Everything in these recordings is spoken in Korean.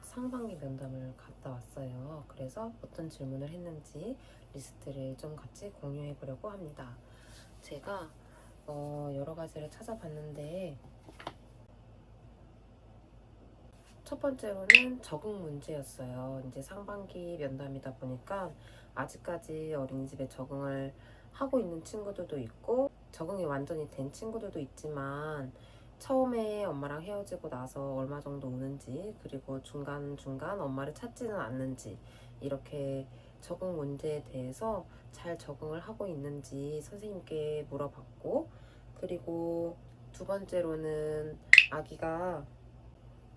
상반기 면담을 갔다 왔어요. 그래서 어떤 질문을 했는지 리스트를 좀 같이 공유해 보려고 합니다. 제가 여러 가지를 찾아봤는데 첫 번째로는 적응 문제였어요. 이제 상반기 면담이다 보니까 아직까지 어린이집에 적응을 하고 있는 친구들도 있고 적응이 완전히 된 친구들도 있지만 처음에 엄마랑 헤어지고 나서 얼마 정도 오는지 그리고 중간중간 엄마를 찾지는 않는지 이렇게 적응 문제에 대해서 잘 적응을 하고 있는지 선생님께 물어봤고 그리고 두 번째로는 아기가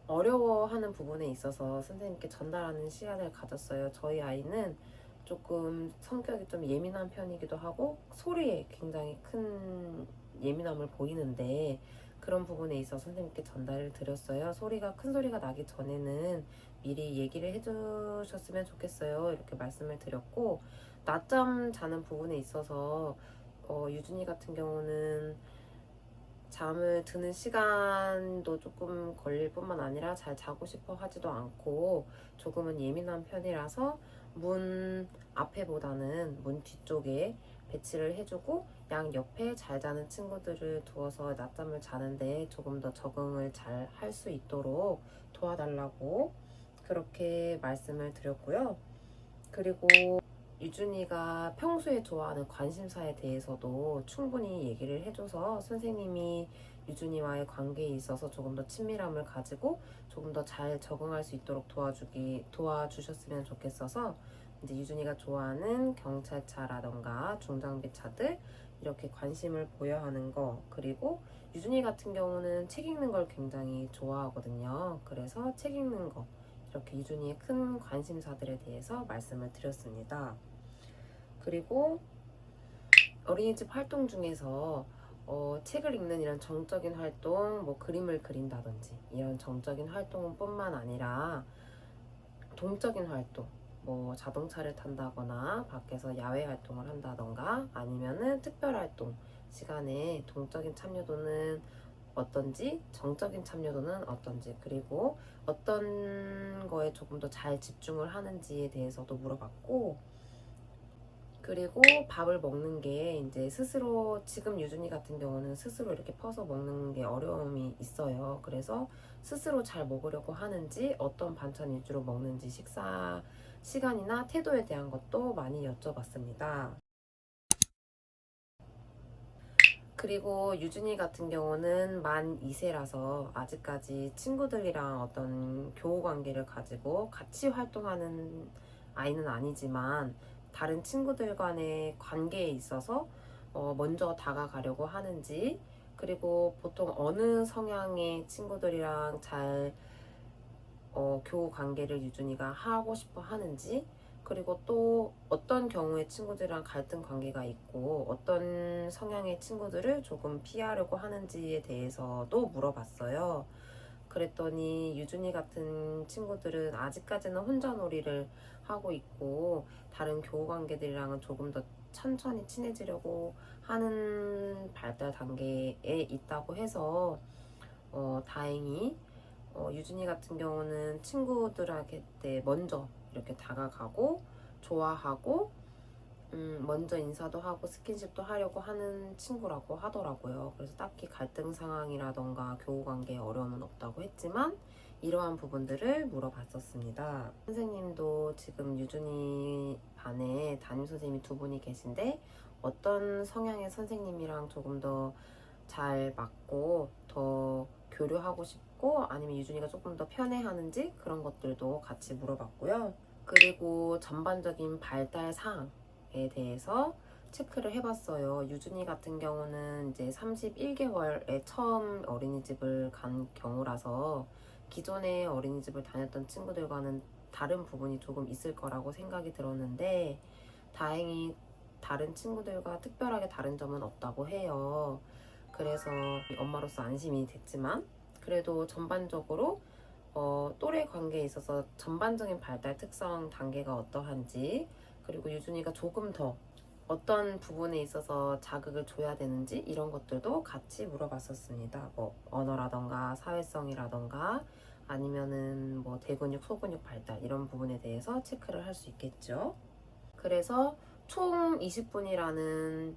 어려워하는 부분에 있어서 선생님께 전달하는 시간을 가졌어요. 저희 아이는 조금 성격이 좀 예민한 편이기도 하고 소리에 굉장히 큰 예민함을 보이는데 그런 부분에 있어서 선생님께 전달을 드렸어요. 소리가 큰 소리가 나기 전에는 미리 얘기를 해주셨으면 좋겠어요. 이렇게 말씀을 드렸고 낮잠 자는 부분에 있어서 유준이 같은 경우는 잠을 드는 시간도 조금 걸릴 뿐만 아니라 잘 자고 싶어 하지도 않고 조금은 예민한 편이라서 문 앞에보다는 문 뒤쪽에 배치를 해주고 양 옆에 잘 자는 친구들을 두어서 낮잠을 자는데 조금 더 적응을 잘 할 수 있도록 도와달라고 그렇게 말씀을 드렸고요. 그리고 유준이가 평소에 좋아하는 관심사에 대해서도 충분히 얘기를 해줘서 선생님이 유준이와의 관계에 있어서 조금 더 친밀함을 가지고 조금 더 잘 적응할 수 있도록 도와주셨으면 좋겠어서 이제 유준이가 좋아하는 경찰차라던가 중장비 차들 이렇게 관심을 보여야 하는 거 그리고 유준이 같은 경우는 책 읽는 걸 굉장히 좋아하거든요. 그래서 책 읽는 거 이렇게 유준이의 큰 관심사들에 대해서 말씀을 드렸습니다. 그리고 어린이집 활동 중에서 책을 읽는 이런 정적인 활동, 뭐 그림을 그린다든지 이런 정적인 활동뿐만 아니라 동적인 활동, 뭐 자동차를 탄다거나 밖에서 야외 활동을 한다던가 아니면은 특별 활동 시간에 동적인 참여도는 어떤지 정적인 참여도는 어떤지 그리고 어떤 거에 조금 더 잘 집중을 하는지에 대해서도 물어봤고 그리고 밥을 먹는 게 이제 스스로 지금 유준이 같은 경우는 스스로 이렇게 퍼서 먹는 게 어려움이 있어요. 그래서 스스로 잘 먹으려고 하는지 어떤 반찬 위주로 먹는지 식사 시간이나 태도에 대한 것도 많이 여쭤봤습니다. 그리고 유준이 같은 경우는 만 2세라서 아직까지 친구들이랑 어떤 교우 관계를 가지고 같이 활동하는 아이는 아니지만 다른 친구들 간의 관계에 있어서 먼저 다가가려고 하는지 그리고 보통 어느 성향의 친구들이랑 잘 교우 관계를 유준이가 하고 싶어 하는지 그리고 또 어떤 경우에 친구들이랑 갈등 관계가 있고 어떤 성향의 친구들을 조금 피하려고 하는지에 대해서도 물어봤어요. 그랬더니 유준이 같은 친구들은 아직까지는 혼자 놀이를 하고 있고 다른 교우 관계들이랑은 조금 더 천천히 친해지려고 하는 발달 단계에 있다고 해서 다행히 유진이 같은 경우는 친구들한테 먼저 이렇게 다가가고 좋아하고 먼저 인사도 하고 스킨십도 하려고 하는 친구라고 하더라고요. 그래서 딱히 갈등 상황이라던가 교우 관계에 어려움은 없다고 했지만 이러한 부분들을 물어봤었습니다. 선생님도 지금 유준이 반에 담임 선생님이 두 분이 계신데 어떤 성향의 선생님이랑 조금 더 잘 맞고 더 교류하고 싶고 아니면 유준이가 조금 더 편해하는지 그런 것들도 같이 물어봤고요. 그리고 전반적인 발달 사항에 대해서 체크를 해봤어요. 유준이 같은 경우는 이제 31개월에 처음 어린이집을 간 경우라서 기존에 어린이집을 다녔던 친구들과는 다른 부분이 조금 있을 거라고 생각이 들었는데 다행히 다른 친구들과 특별하게 다른 점은 없다고 해요. 그래서 엄마로서 안심이 됐지만 그래도 전반적으로 또래 관계에 있어서 전반적인 발달 특성 단계가 어떠한지 그리고 유준이가 조금 더 어떤 부분에 있어서 자극을 줘야 되는지 이런 것들도 같이 물어봤었습니다. 뭐 언어라던가 사회성이라던가 아니면은 뭐 대근육, 소근육 발달 이런 부분에 대해서 체크를 할 수 있겠죠. 그래서 총 20분이라는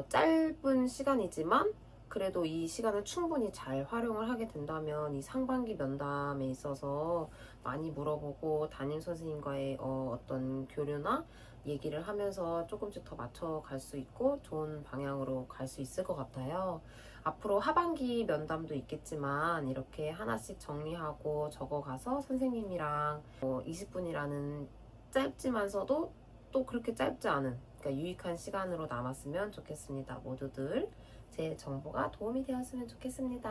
짧은 시간이지만 그래도 이 시간을 충분히 잘 활용을 하게 된다면 이 상반기 면담에 있어서 많이 물어보고 담임 선생님과의 어떤 교류나 얘기를 하면서 조금씩 더 맞춰갈 수 있고 좋은 방향으로 갈 수 있을 것 같아요. 앞으로 하반기 면담도 있겠지만 이렇게 하나씩 정리하고 적어가서 선생님이랑 20분이라는 짧지만서도 또 그렇게 짧지 않은, 그러니까 유익한 시간으로 남았으면 좋겠습니다. 모두들 제 정보가 도움이 되었으면 좋겠습니다.